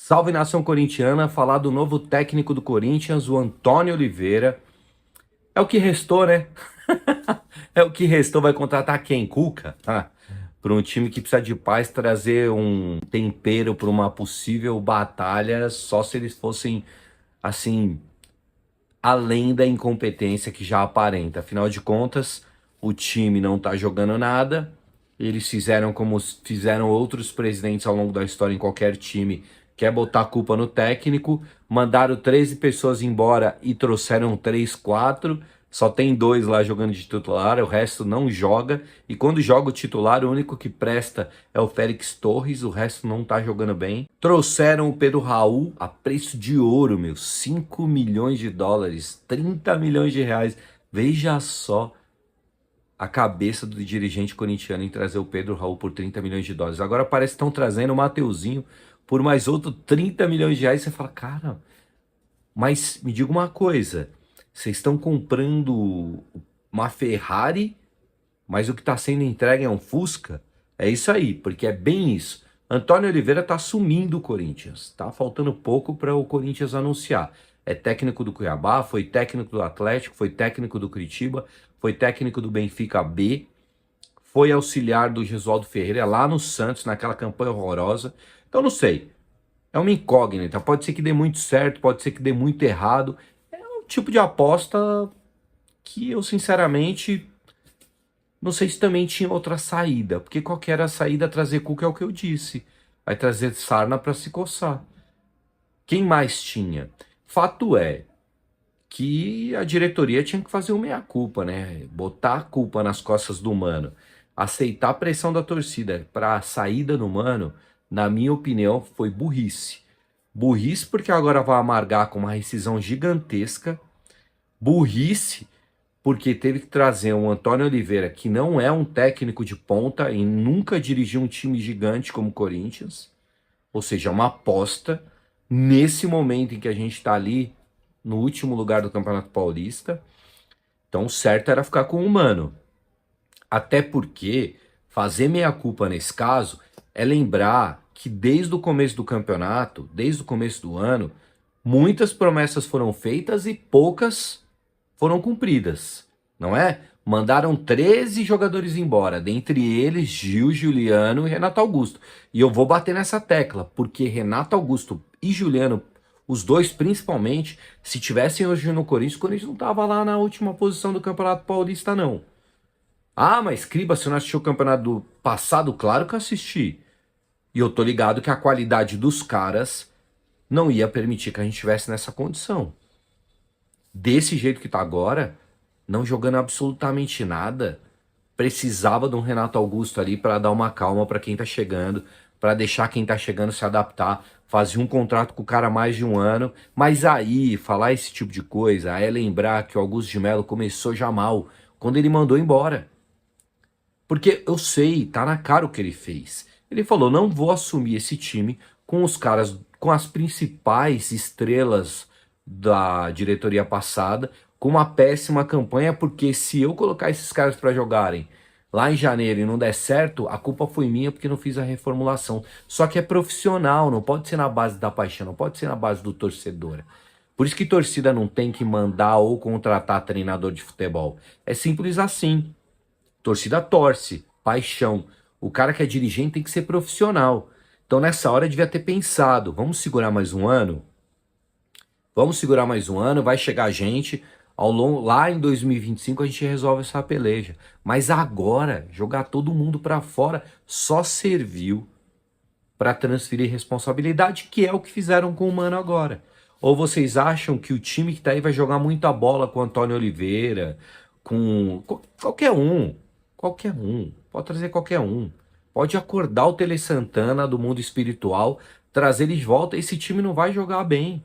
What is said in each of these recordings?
Salve nação corintiana, falar do novo técnico do Corinthians, o Antônio Oliveira. É o que restou, né? É o que restou, vai contratar quem? Cuca? Para um time que precisa de paz, trazer um tempero para uma possível batalha, só se eles fossem, assim, além da incompetência que já aparenta. Afinal de contas, o time não tá jogando nada. Eles fizeram como fizeram outros presidentes ao longo da história em qualquer time, que é botar a culpa no técnico. Mandaram 13 pessoas embora e trouxeram 3, 4. Só tem 2 lá jogando de titular, o resto não joga. E quando joga o titular, o único que presta é o Félix Torres, o resto não tá jogando bem. Trouxeram o Pedro Raul a preço de ouro, meu, 5 milhões de dólares, 30 milhões de reais. Veja só a cabeça do dirigente corintiano em trazer o Pedro Raul por 30 milhões de dólares. Agora parece que estão trazendo o Mateuzinho por mais outro 30 milhões de reais. Você fala, cara, mas me diga uma coisa, vocês estão comprando uma Ferrari, mas o que está sendo entregue é um Fusca? É isso aí, porque é bem isso. Antônio Oliveira está assumindo o Corinthians. Tá faltando pouco para o Corinthians anunciar. É técnico do Cuiabá, foi técnico do Atlético, foi técnico do Curitiba, foi técnico do Benfica B, foi auxiliar do Gesualdo Ferreira lá no Santos, naquela campanha horrorosa. Então não sei, é uma incógnita. Pode ser que dê muito certo, pode ser que dê muito errado. É um tipo de aposta que eu sinceramente não sei se também tinha outra saída, porque qual que era a saída? Trazer Cuca é o que eu disse. Vai trazer sarna para se coçar. Quem mais tinha? Fato é que a diretoria tinha que fazer o meia-culpa, né? Botar a culpa nas costas do Mano. Aceitar a pressão da torcida para a saída do Mano, na minha opinião, foi burrice. Burrice porque agora vai amargar com uma rescisão gigantesca. Burrice porque teve que trazer um Antônio Oliveira, que não é um técnico de ponta e nunca dirigiu um time gigante como o Corinthians, ou seja, uma aposta nesse momento em que a gente está ali no último lugar do Campeonato Paulista. Então o certo era ficar com o Mano. Até porque fazer meia-culpa nesse caso é lembrar que desde o começo do campeonato, desde o começo do ano, muitas promessas foram feitas e poucas foram cumpridas, não é? Mandaram 13 jogadores embora, dentre eles Gil, Juliano e Renato Augusto. E eu vou bater nessa tecla, porque Renato Augusto e Juliano, os dois principalmente, se tivessem hoje no Corinthians, o Corinthians não estava lá na última posição do Campeonato Paulista, não. Ah, mas Criba, você não assistiu o campeonato do passado? Claro que eu assisti. E eu tô ligado que a qualidade dos caras não ia permitir que a gente estivesse nessa condição. Desse jeito que tá agora, não jogando absolutamente nada, precisava de um Renato Augusto ali para dar uma calma para quem tá chegando, para deixar quem tá chegando se adaptar, fazer um contrato com o cara mais de um ano, mas aí falar esse tipo de coisa é lembrar que o Augusto de Melo começou já mal quando ele mandou embora. Porque eu sei, tá na cara o que ele fez. Ele falou: "Não vou assumir esse time com os caras, com as principais estrelas da diretoria passada, com uma péssima campanha, porque se eu colocar esses caras para jogarem lá em janeiro e não der certo, a culpa foi minha porque não fiz a reformulação. Só que é profissional, não pode ser na base da paixão, não pode ser na base do torcedor. Por isso que torcida não tem que mandar ou contratar treinador de futebol. É simples assim. Torcida torce, paixão. O cara que é dirigente tem que ser profissional. Então nessa hora devia ter pensado, vamos segurar mais um ano? Vamos segurar mais um ano, vai chegar gente, ao longo, lá em 2025 a gente resolve essa peleja. Mas agora, jogar todo mundo para fora só serviu para transferir responsabilidade, que é o que fizeram com o Mano agora. Ou vocês acham que o time que tá aí vai jogar muita bola com o Antônio Oliveira, com qualquer um? Qualquer um. Pode trazer qualquer um. Pode acordar o Tele Santana do mundo espiritual, trazer ele de volta. Esse time não vai jogar bem.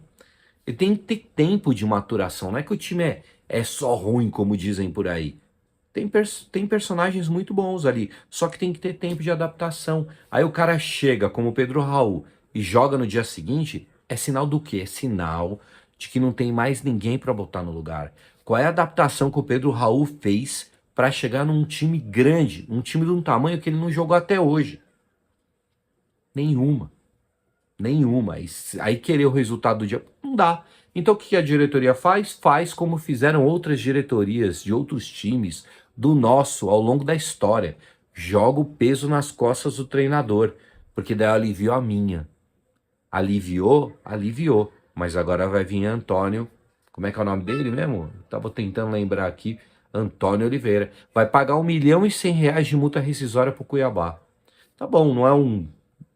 Ele tem que ter tempo de maturação. Não é que o time é só ruim, como dizem por aí. Tem personagens muito bons ali, só que tem que ter tempo de adaptação. Aí o cara chega, como o Pedro Raul, e joga no dia seguinte, é sinal do quê? É sinal de que não tem mais ninguém para botar no lugar. Qual é a adaptação que o Pedro Raul fez para chegar num time grande, um time de um tamanho que ele não jogou até hoje? Nenhuma. Nenhuma. Aí querer o resultado do dia, não dá. Então o que a diretoria faz? Faz como fizeram outras diretorias de outros times do nosso ao longo da história. Joga o peso nas costas do treinador, porque daí aliviou a minha. Aliviou, aliviou. Mas agora vai vir Antônio. Como é que é o nome dele mesmo? Tava tentando lembrar aqui. Antônio Oliveira. Vai pagar R$ 1.100.000 de multa rescisória pro Cuiabá. Tá bom, não é um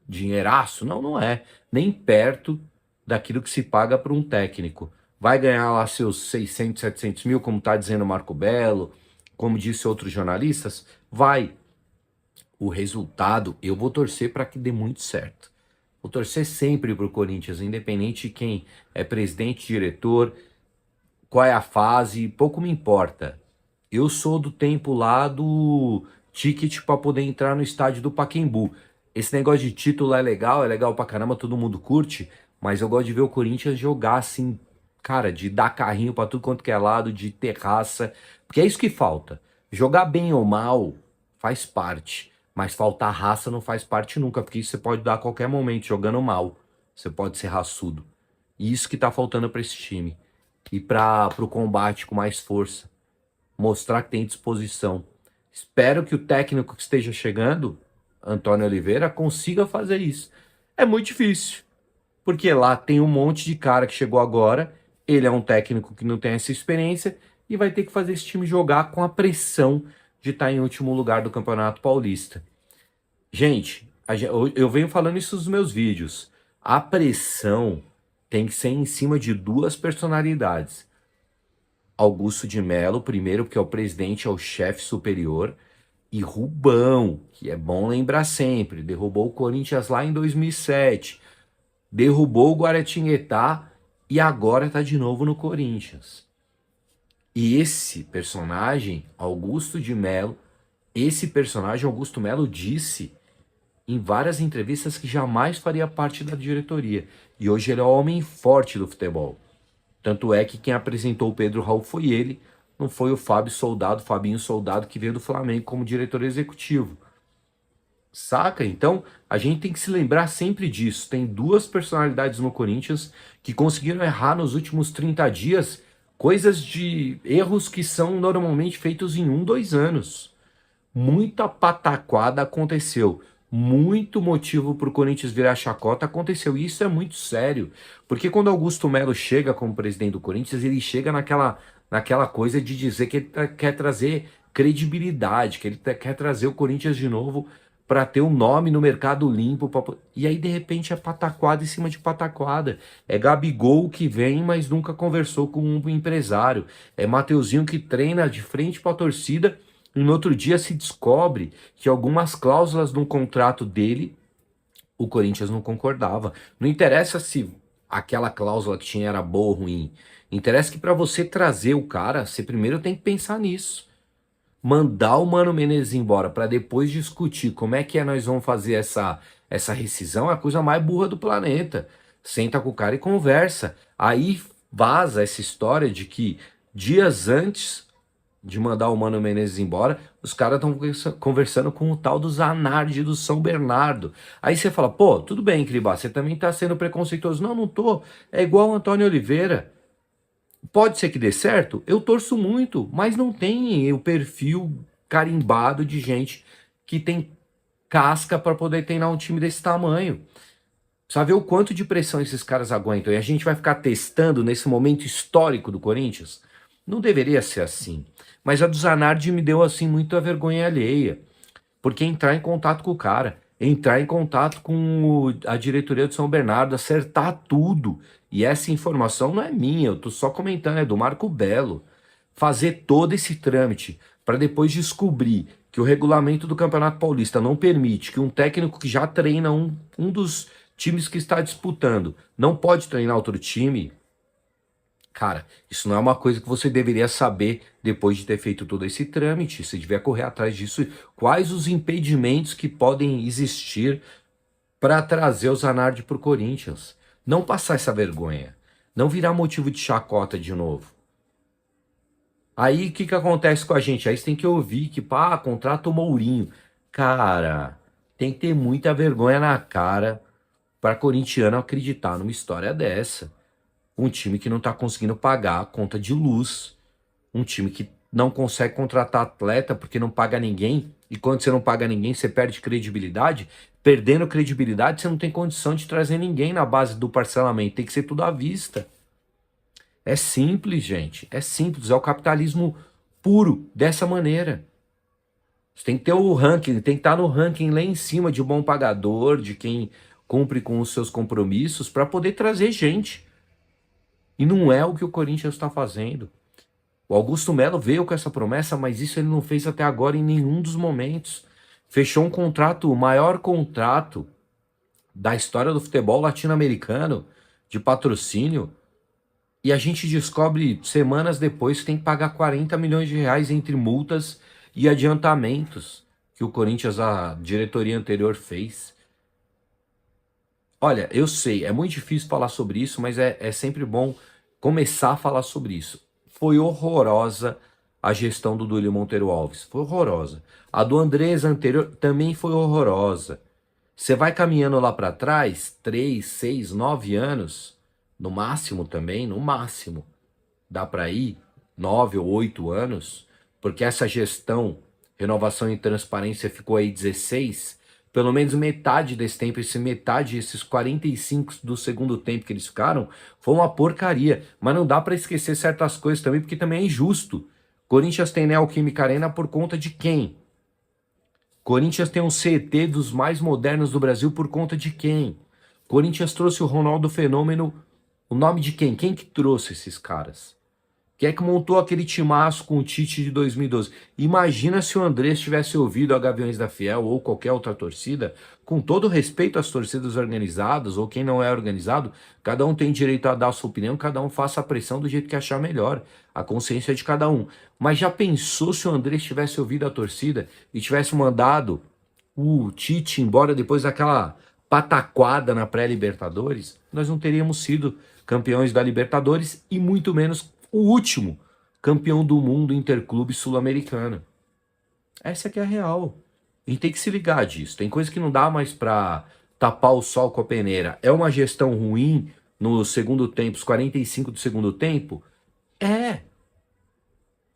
dinheiraço? Não, não é. Nem perto daquilo que se paga para um técnico. Vai ganhar lá seus 600, 700 mil, como tá dizendo o Marco Belo, como disse outros jornalistas? Vai. O resultado, eu vou torcer para que dê muito certo. Vou torcer sempre pro Corinthians, independente de quem é presidente, diretor, qual é a fase, pouco me importa. Eu sou do tempo lá do ticket para poder entrar no estádio do Pacaembu. Esse negócio de título é legal pra caramba, todo mundo curte, mas eu gosto de ver o Corinthians jogar assim, cara, de dar carrinho pra tudo quanto que é lado, de ter raça, porque é isso que falta. Jogar bem ou mal faz parte, mas faltar raça não faz parte nunca, porque isso você pode dar a qualquer momento jogando mal. Você pode ser raçudo. E isso que tá faltando pra esse time. E pro combate com mais força. Mostrar que tem disposição. Espero que o técnico que esteja chegando, Antônio Oliveira, consiga fazer isso. É muito difícil, porque lá tem um monte de cara que chegou agora, ele é um técnico que não tem essa experiência e vai ter que fazer esse time jogar com a pressão de estar em último lugar do Campeonato Paulista. Gente, eu venho falando isso nos meus vídeos. A pressão tem que ser em cima de duas personalidades. Augusto de Melo, primeiro, porque é o presidente, é o chefe superior, e Rubão, que é bom lembrar sempre, derrubou o Corinthians lá em 2007, derrubou o Guaratinguetá e agora tá de novo no Corinthians. E esse personagem, Augusto de Melo, Augusto Melo disse em várias entrevistas que jamais faria parte da diretoria. E hoje ele é o homem forte do futebol. Tanto é que quem apresentou o Pedro Raul foi ele, não foi o Fabinho Soldado, que veio do Flamengo como diretor executivo. Saca? Então, a gente tem que se lembrar sempre disso. Tem duas personalidades no Corinthians que conseguiram errar nos últimos 30 dias coisas de erros que são normalmente feitos em 1, 2 anos. Muita pataquada aconteceu. Muito motivo para o Corinthians virar chacota aconteceu. E isso é muito sério. Porque quando Augusto Melo chega como presidente do Corinthians, ele chega naquela coisa de dizer que ele quer trazer credibilidade, que ele quer trazer o Corinthians de novo para ter um nome no mercado limpo. E aí, de repente, é pataquada em cima de pataquada. É Gabigol que vem, mas nunca conversou com um empresário. É Mateuzinho que treina de frente para a torcida. E no outro dia se descobre que algumas cláusulas no contrato dele, o Corinthians não concordava. Não interessa se aquela cláusula que tinha era boa ou ruim. Interessa que para você trazer o cara, você primeiro tem que pensar nisso. Mandar o Mano Menezes embora para depois discutir como é que nós vamos fazer essa rescisão é a coisa mais burra do planeta. Senta com o cara e conversa. Aí vaza essa história de que dias antes de mandar o Mano Menezes embora, os caras estão conversando com o tal do Zanardi do São Bernardo. Aí você fala, pô, tudo bem, Cribá, você também tá sendo preconceituoso. Não, não tô. É igual o Antônio Oliveira. Pode ser que dê certo? Eu torço muito, mas não tem o perfil carimbado de gente que tem casca para poder treinar um time desse tamanho. Precisa ver o quanto de pressão esses caras aguentam. E a gente vai ficar testando nesse momento histórico do Corinthians? Não deveria ser assim. Mas a do Zanardi me deu assim muita vergonha alheia. Porque entrar em contato com o cara, entrar em contato com a diretoria do São Bernardo, acertar tudo. E essa informação não é minha, eu tô só comentando, é do Marco Belo. Fazer todo esse trâmite para depois descobrir que o regulamento do Campeonato Paulista não permite que um técnico que já treina um dos times que está disputando não pode treinar outro time. Cara, isso não é uma coisa que você deveria saber depois de ter feito todo esse trâmite. Você devia correr atrás disso. Quais os impedimentos que podem existir para trazer o Zanardi para o Corinthians? Não passar essa vergonha. Não virar motivo de chacota de novo. Aí o que acontece com a gente? Aí você tem que ouvir que, pá, contrata o Mourinho. Cara, tem que ter muita vergonha na cara para corintiano acreditar numa história dessa. Um time que não está conseguindo pagar a conta de luz, um time que não consegue contratar atleta porque não paga ninguém, e quando você não paga ninguém, você perde credibilidade. Perdendo credibilidade, você não tem condição de trazer ninguém na base do parcelamento, tem que ser tudo à vista. É simples, gente, é simples, é o capitalismo puro, dessa maneira. Você tem que ter o ranking, tem que estar no ranking lá em cima de bom pagador, de quem cumpre com os seus compromissos, para poder trazer gente. E não é o que o Corinthians está fazendo. O Augusto Melo veio com essa promessa, mas isso ele não fez até agora em nenhum dos momentos. Fechou um contrato, o maior contrato da história do futebol latino-americano, de patrocínio, e a gente descobre semanas depois que tem que pagar 40 milhões de reais entre multas e adiantamentos que o Corinthians, a diretoria anterior, fez. Olha, eu sei, é muito difícil falar sobre isso, mas é sempre bom começar a falar sobre isso. Foi horrorosa a gestão do Dúlio Monteiro Alves, foi horrorosa. A do Andrés anterior também foi horrorosa. Você vai caminhando lá para trás, 3, 6, 9 anos, no máximo também, no máximo, dá para ir 9 ou 8 anos, porque essa gestão, renovação e transparência ficou aí 16, pelo menos metade desse tempo, esses 45 do segundo tempo que eles ficaram, foi uma porcaria. Mas não dá para esquecer certas coisas também, porque também é injusto. Corinthians tem Neoquímica Arena por conta de quem? Corinthians tem um CT dos mais modernos do Brasil por conta de quem? Corinthians trouxe o Ronaldo Fenômeno, o nome de quem? Quem que trouxe esses caras? Quem é que montou aquele timaço com o Tite de 2012? Imagina se o Andrés tivesse ouvido a Gaviões da Fiel ou qualquer outra torcida, com todo respeito às torcidas organizadas ou quem não é organizado, cada um tem direito a dar a sua opinião, cada um faça a pressão do jeito que achar melhor, a consciência é de cada um. Mas já pensou se o Andrés tivesse ouvido a torcida e tivesse mandado o Tite embora depois daquela pataquada na pré-Libertadores? Nós não teríamos sido campeões da Libertadores e muito menos o último campeão do mundo interclube sul-americano. Essa que é a real. A gente tem que se ligar disso. Tem coisa que não dá mais para tapar o sol com a peneira. É uma gestão ruim no segundo tempo, os 45 do segundo tempo? É.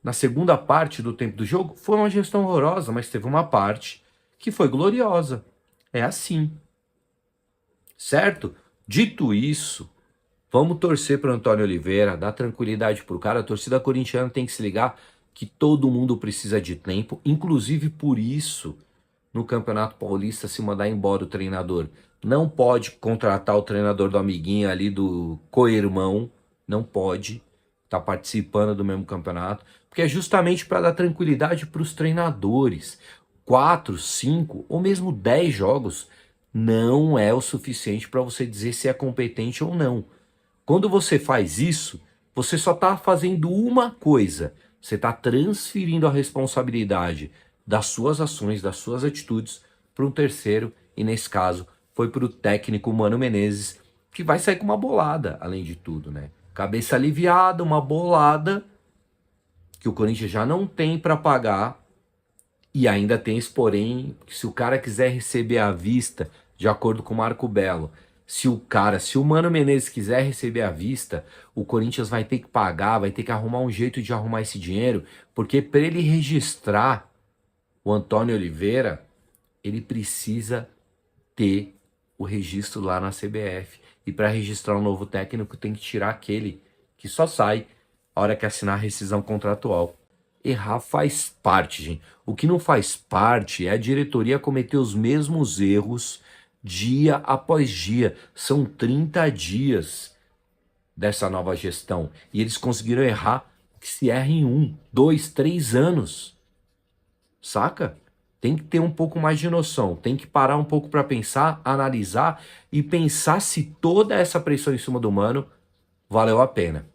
Na segunda parte do tempo do jogo, foi uma gestão horrorosa, mas teve uma parte que foi gloriosa. É assim. Certo? Dito isso, vamos torcer para o Antônio Oliveira, dar tranquilidade para o cara. A torcida corintiana tem que se ligar que todo mundo precisa de tempo, inclusive por isso, no Campeonato Paulista, se mandar embora o treinador. Não pode contratar o treinador do amiguinho ali, do co-irmão, não pode estar participando do mesmo campeonato, porque é justamente para dar tranquilidade para os treinadores. 4, 5 ou mesmo 10 jogos não é o suficiente para você dizer se é competente ou não. Quando você faz isso, você só está fazendo uma coisa. Você está transferindo a responsabilidade das suas ações, das suas atitudes para um terceiro. E nesse caso, foi para o técnico Mano Menezes, que vai sair com uma bolada, além de tudo, né? Cabeça aliviada, uma bolada que o Corinthians já não tem para pagar. E ainda tem esse porém, que se o cara quiser receber à vista, de acordo com o Marco Belo, se o Mano Menezes quiser receber à vista, o Corinthians vai ter que pagar, vai ter que arrumar um jeito de arrumar esse dinheiro, porque para ele registrar o Antônio Oliveira, ele precisa ter o registro lá na CBF. E para registrar um novo técnico tem que tirar aquele que só sai a hora que assinar a rescisão contratual. Errar faz parte, gente. O que não faz parte é a diretoria cometer os mesmos erros dia após dia. São 30 dias dessa nova gestão. E eles conseguiram errar que se erra em 1, 2, 3 anos. Saca? Tem que ter um pouco mais de noção. Tem que parar um pouco para pensar, analisar e pensar se toda essa pressão em cima do Mano valeu a pena.